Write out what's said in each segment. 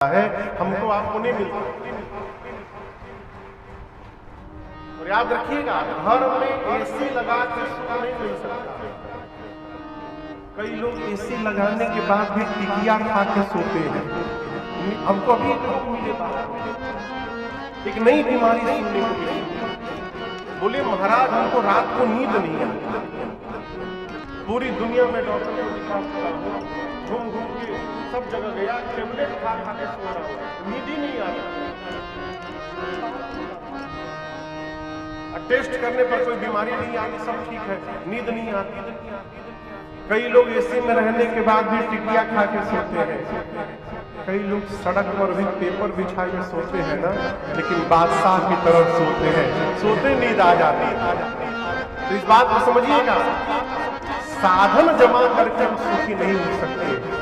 है, हमको आपको नहीं मिलता। और याद रखिएगा, घर में एसी लगा के सुख नहीं मिल सकता। कई लोग एसी लगाने के बाद भी टिकिया खा के सोते हैं। हमको अभी एक नई बीमारी सुनने को मिली। बोले महाराज हमको रात को नींद नहीं आती। पूरी दुनिया में डॉक्टर को दिखा चुका हूँ, घूम घूम के सब जगह गया, टेबलेट खा खा के सो रहा हूँ, नींद ही नहीं आ रही। टेस्ट करने पर कोई बीमारी नहीं आती, सब ठीक है, नींद नहीं आती। कई लोग एसी में रहने के बाद भी टिकिया खा के सोते हैं। कई लोग सड़क पर भी पेपर बिछा के सोते हैं ना, लेकिन बादशाह की तरह सोते हैं, सोते नींद आ जाती है। तो इस बात को समझिएगा, साधन जमा करके हम सुखी नहीं हो सकते।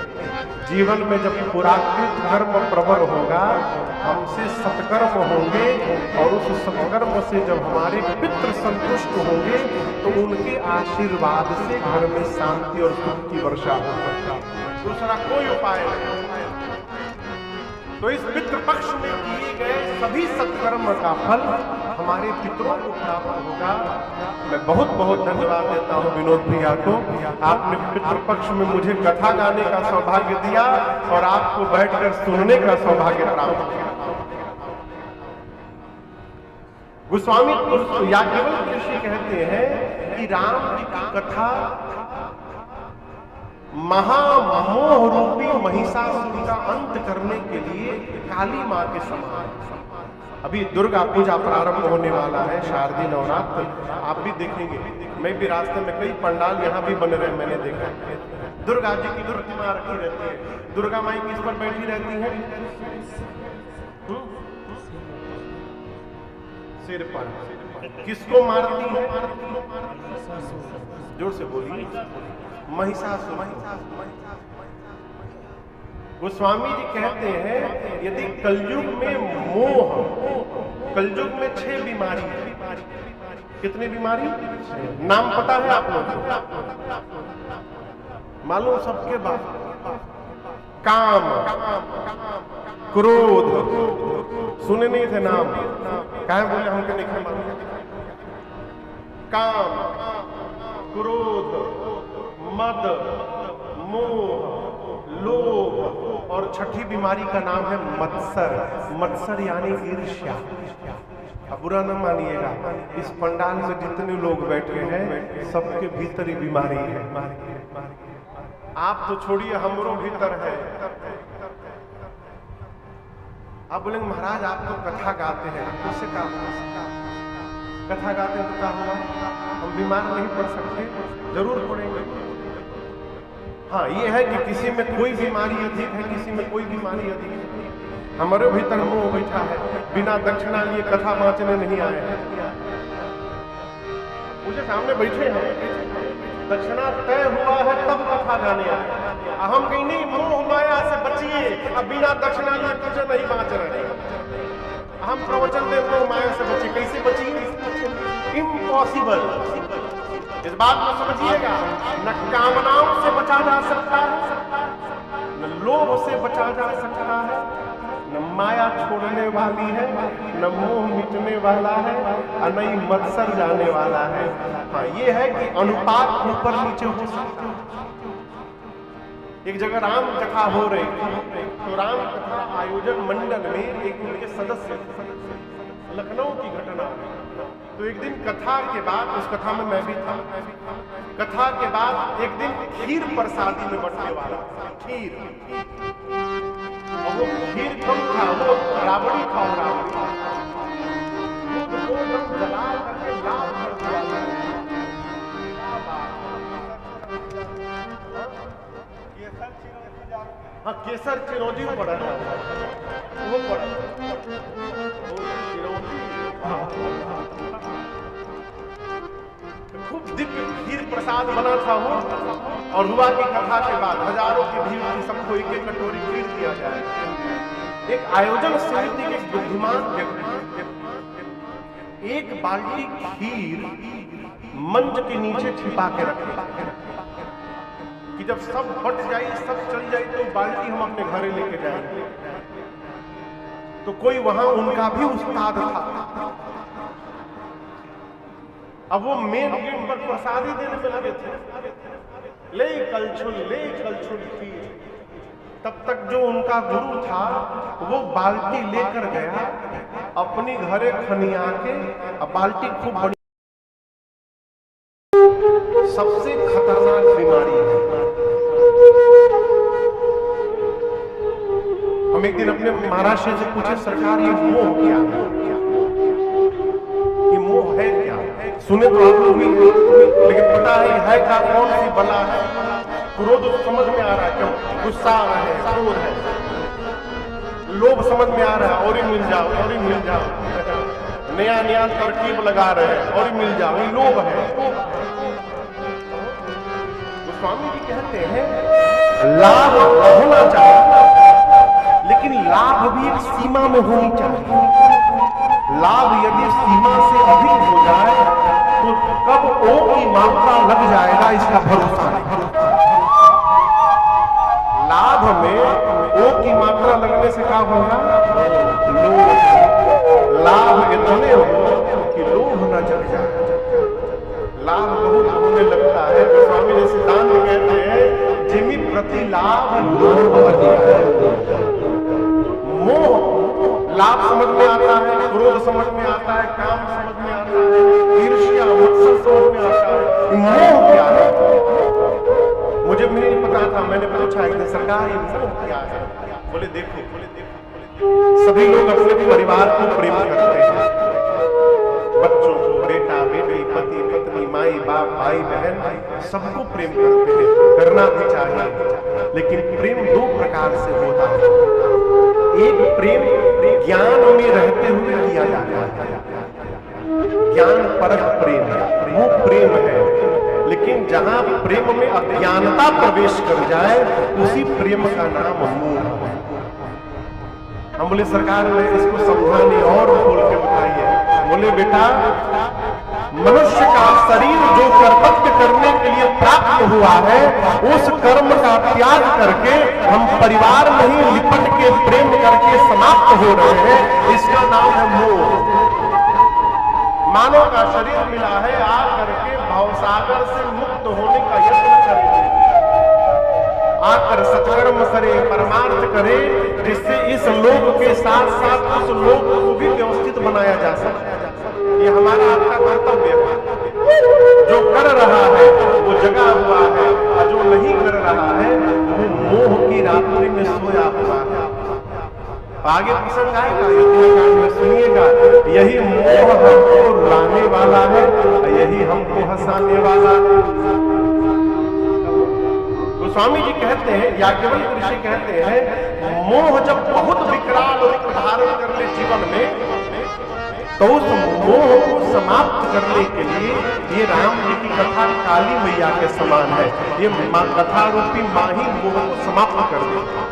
जीवन में जब पुराकृत कर्म प्रबल होगा, हमसे सत्कर्म होंगे, और उस सत्कर्म से जब हमारे पितृ संतुष्ट होंगे तो उनके आशीर्वाद से घर में शांति और सुख की वर्षा हो सकता है। दूसरा कोई उपाय नहीं। तो इस पितृ पक्ष में किए गए सभी सत्कर्म का फल हमारे पितरों को प्राप्त होगा। मैं बहुत बहुत धन्यवाद देता हूँ विनोद भैया को, आपने पितृपक्ष में मुझे कथा गाने का सौभाग्य दिया और आपको बैठकर सुनने का सौभाग्य प्राप्त किया। गोस्वामी याज्ञवल्क्य ऋषि कहते हैं कि राम जी की कथा महामोह रूपी महिषासुर का अंत करने के लिए काली माँ के समान। अभी दुर्गा पूजा प्रारंभ होने वाला है, शारदीय नवरात्र, आप भी देखेंगे। मैं भी रास्ते में कई पंडाल यहाँ भी बन रहे, मैंने देखा। दुर्गा जी की प्रतिमा रखी रहती है। दुर्गा माई किस पर बैठी रहती है? सिर पर। किसको मारती है? जोर से बोलिए। महिषासुर। गोस्वामी जी कहते हैं यदि कलयुग में मोह, कलयुग में 6 बीमारी है। कितनी बीमारी? नाम पता है आप लोगों को? मालूम सबके बात। काम, क्रोध, सुने नहीं थे नाम? क्या बोले हमके नहीं मालूम? काम, क्रोध, मद, मोह, लोभ, और छठी बीमारी का नाम है मत्सर। मत्सर यानी ईर्ष्या। अब बुरा न मानिएगा, इस पंडाल में जितने लोग बैठे हैं सबके भीतर ही बीमारी है। आप तो छोड़िए, हमरो भीतर है। आप बोलेंगे महाराज आप तो कथा गाते हैं, उससे क्या हुआ? कथा गाते हैं तो क्या हुआ? हम बीमार नहीं पड़ सकते? जरूर पड़ेंगे। हाँ, ये है कि किसी में कोई बीमारी अधिक है, किसी में कोई बीमारी अधिक है। हमारे भीतर मोह बैठा है, बिना दक्षिणा लिए कथा बाँचने नहीं आए हैं। मुझे सामने बैठे हैं, दक्षिणा तय हुआ है तब कथा गाने आए। हम कहीं नहीं, मोह माया से बचिए, अब बिना दक्षिणा लिए तुझे नहीं बाँच रहे। हम प्रवचन दे मोह माया से बचिए। कैसे बचिए? इम्पॉसिबल। इस बात को समझिएगा, न कामनाओं से बचा जा सकता है, न लोभ से बचा जा सकता है, न माया छोड़ने वाली है, न मोह मिटने वाला है, और न ही मत्सर जाने वाला है। हाँ, ये है कि अनुपात ऊपर नीचे हो सकता है। एक जगह राम कथा हो रही थी, तो राम कथा आयोजन मंडल में एक उनके सदस्य, लखनऊ की घटना। तो एक दिन कथा के बाद, उस कथा में मैं भी था, कथा के बाद एक दिन खीर प्रसादी में बंटने वाला। खीर, और वो खीर कम था, वो राबड़ी था। वो जला करके लाल कर दिया। हाँ, केसर चिरौंजी पड़ा था, वो पड़ा खूब दिव्य खीर प्रसाद बना था वो। और हुआ कि कथा के बाद हजारों की भीड़ थी, सबको एक एक कटोरी खीर दिया जाए। एक आयोजन समिति के बुद्धिमान व्यक्ति एक बाल्टी खीर मंच के नीचे छिपा के रखे कि जब सब बट जाए, सब चल जाए, तो बाल्टी हम अपने घरे लेके जाएंगे। तो कोई वहां उनका भी उस्ताद था। अब वो मेन गेट पर प्रसादी देने में लगे थे, ले कलछुल पीर। तब तक जो उनका गुरु था वो बाल्टी लेकर गया अपनी घरे खनिया के। अब बाल्टी खूब बड़ी, सबसे खतरनाक बीमारी है। हम एक दिन अपने महाराज से पूछे, सरकार ये मोह क्या है, ये मोह है क्या? सुने तो आप लोग भी, लेकिन पता है क्या कौन सी बला है? क्रोध समझ में आ रहा है, क्यों गुस्सा आ रहा है, क्रोध है। लोभ समझ में आ रहा है, और ही मिल जाओ, और ही मिल जाओ, नया नया तरकीब लगा रहे हैं, और ही मिल जाओ, ये लोभ है। तो स्वामी जी कहते हैं लाभ होना चाहिए, लेकिन लाभ भी एक सीमा में होनी चाहिए। लाभ यदि सीमा से अधिक हो जाए तो कब ओ की मात्रा लग जाएगा इसका भरोसा नहीं। लाभ में ओ की मात्रा लगने से क्या होगा? लोभ। लाभ इतने हो कि लोभ न जग जाए। लाभ बहुत होने लगता है तो स्वामी जी सिद्धांत कहते हैं जिमी प्रति लाभ लोभ अधिक है। मोह लाभ समझ में आता है, क्रोध समझ में आता है, काम समझ में आता है, ईर्ष्या मत्सर समझ में आता है। मोह क्या है? मुझे भी नहीं पता था, मैंने पूछा एक दिन, सरकार ये मोह क्या है? बोले देखो, सभी लोग अपने परिवार को प्रेम करते हैं, बच्चों को, बेटा बेटी, पति पत्नी, माई बाप, भाई बहन, सबको प्रेम करते हैं, करना भी चाहिए। लेकिन प्रेम दो प्रकार से होता है। एक प्रेम ज्ञान में रहते हुए किया जाता है, ज्ञान परक प्रेम, वो प्रेम है। लेकिन जहां प्रेम में अज्ञानता प्रवेश कर जाए उसी प्रेम का नाम मोह है। हम बोले सरकार ने इसको समझाने और खोल के बताइए। बोले बेटा, मनुष्य का शरीर जो कर्तव्य करने के लिए प्राप्त हुआ है उस कर्म का त्याग करके हम परिवार में ही लिपट के प्रेम करके समाप्त हो रहे हैं, इसका नाम है मोह। मानव का शरीर मिला है, आ करके भवसागर से मुक्त होने का यत्न करें, आकर सत्कर्म करे, परमार्थ करे, जिससे इस लोक के साथ साथ उस लोक को भी व्यवस्थित बनाया जा सके। ये हमारा आपका कर्तव्य है। जो कर रहा है वो जगा हुआ है, और जो नहीं कर रहा है वो मोह की रात्रि में सोया हुआ है। आगे प्रसंग आएगा, में सुनिएगा, यही मोह हमको रुलाने वाला है, यही हमको हंसाने वाला है। तो स्वामी जी कहते हैं, याज्ञवल्क्य ऋषि कहते हैं, मोह जब बहुत विकराल रूप धारण कर ले जीवन में, तो उस मोह को समाप्त करने के लिए ये राम जी की कथा काली मैया के समान है। ये कथा रूपी मां ही मोह को समाप्त कर देती।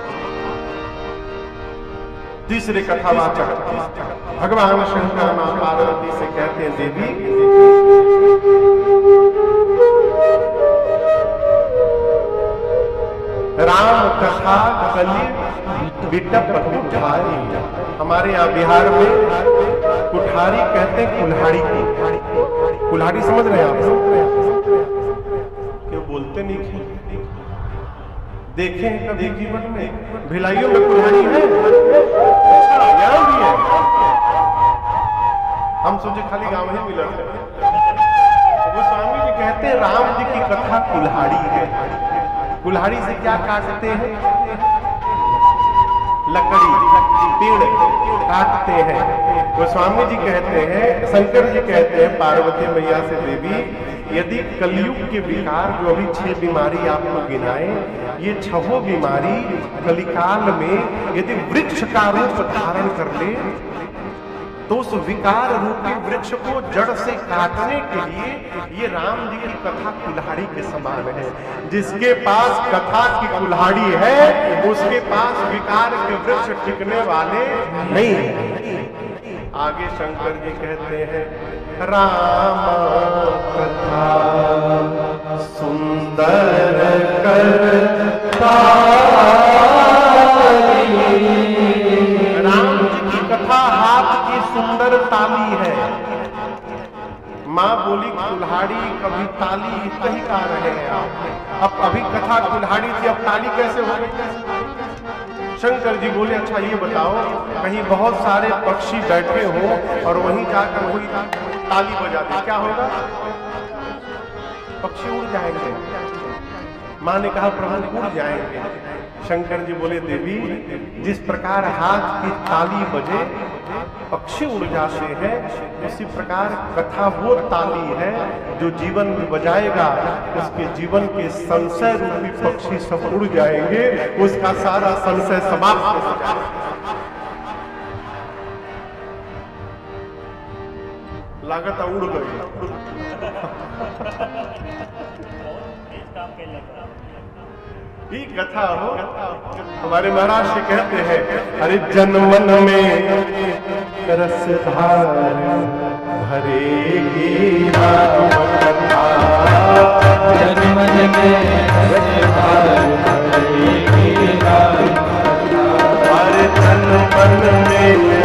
तीसरे कथावाचक भगवान शंकर मां पार्वती से कहते हैं, देवी राम कथा कली बिटप कुठारी। हमारे यहाँ बिहार में कुठारी कहते हैं कुल्हाड़ी की। कुल्हाड़ी समझ रहे हैं आप? क्यों बोलते नहीं? देखे हैं कभी जीवन में? भिलाइयों में कुल्हाड़ी है? अच्छा, यहाँ भी है। हम सोचे खाली गांव ही मिला है। वो स्वामी जी कहते हैं राम जी की कथा कुल्हाड़ी है। कुल्हाड़ी से क्या काटते हैं? लकड़ी, पेड़ काटते हैं। गोस्वामी जी कहते हैं, शंकर जी कहते हैं पार्वती मैया से, देवी यदि कलयुग के विकार जो अभी 6 बीमारी आपको गिनाए, ये 6 बीमारी कलिकाल में यदि वृक्ष का रूप धारण कर ले तो उस विकार रूपी वृक्ष को जड़ से काटने के लिए ये राम जी की कथा कुल्हाड़ी के समान है। जिसके पास कथा की कुल्हाड़ी है उसके पास विकार के वृक्ष टिकने वाले नहीं है। आगे शंकर जी कहते हैं, राम कथा सुंदर करता, राम जी की सुंदर ताली है। माँ बोली कुल्हाड़ी कभी ताली कहीं गा रहे हैं आप। अब अभी कथा कुल्हाड़ी थी, अब ताली कैसे हो गई? शंकर जी बोले अच्छा ये बताओ, कहीं बहुत सारे पक्षी बैठे हों और वहीं जाकर कोई ताली बजा दे, क्या होगा? पक्षी उड़ जाएंगे। माँ ने कहा प्रभु उड़ जाएंगे। शंकर जी बोले देवी, जिस प्रकार हाथ की ताली बजे पक्षी उड़ जाते हैं, उसी प्रकार कथा वो ताली है जो जीवन में बजाएगा, उसके जीवन के संशय रूपी पक्षी सब उड़ जाएंगे, उसका सारा संशय समाप्त हो जाएगा। लागत उड़ गई। ये कथा हो। हमारे महाराज जी कहते हैं, अरे जनमन में रसधार भरेगी राम कथा, जनमन में रसधार भरेगी राम कथा, अरे जनमन में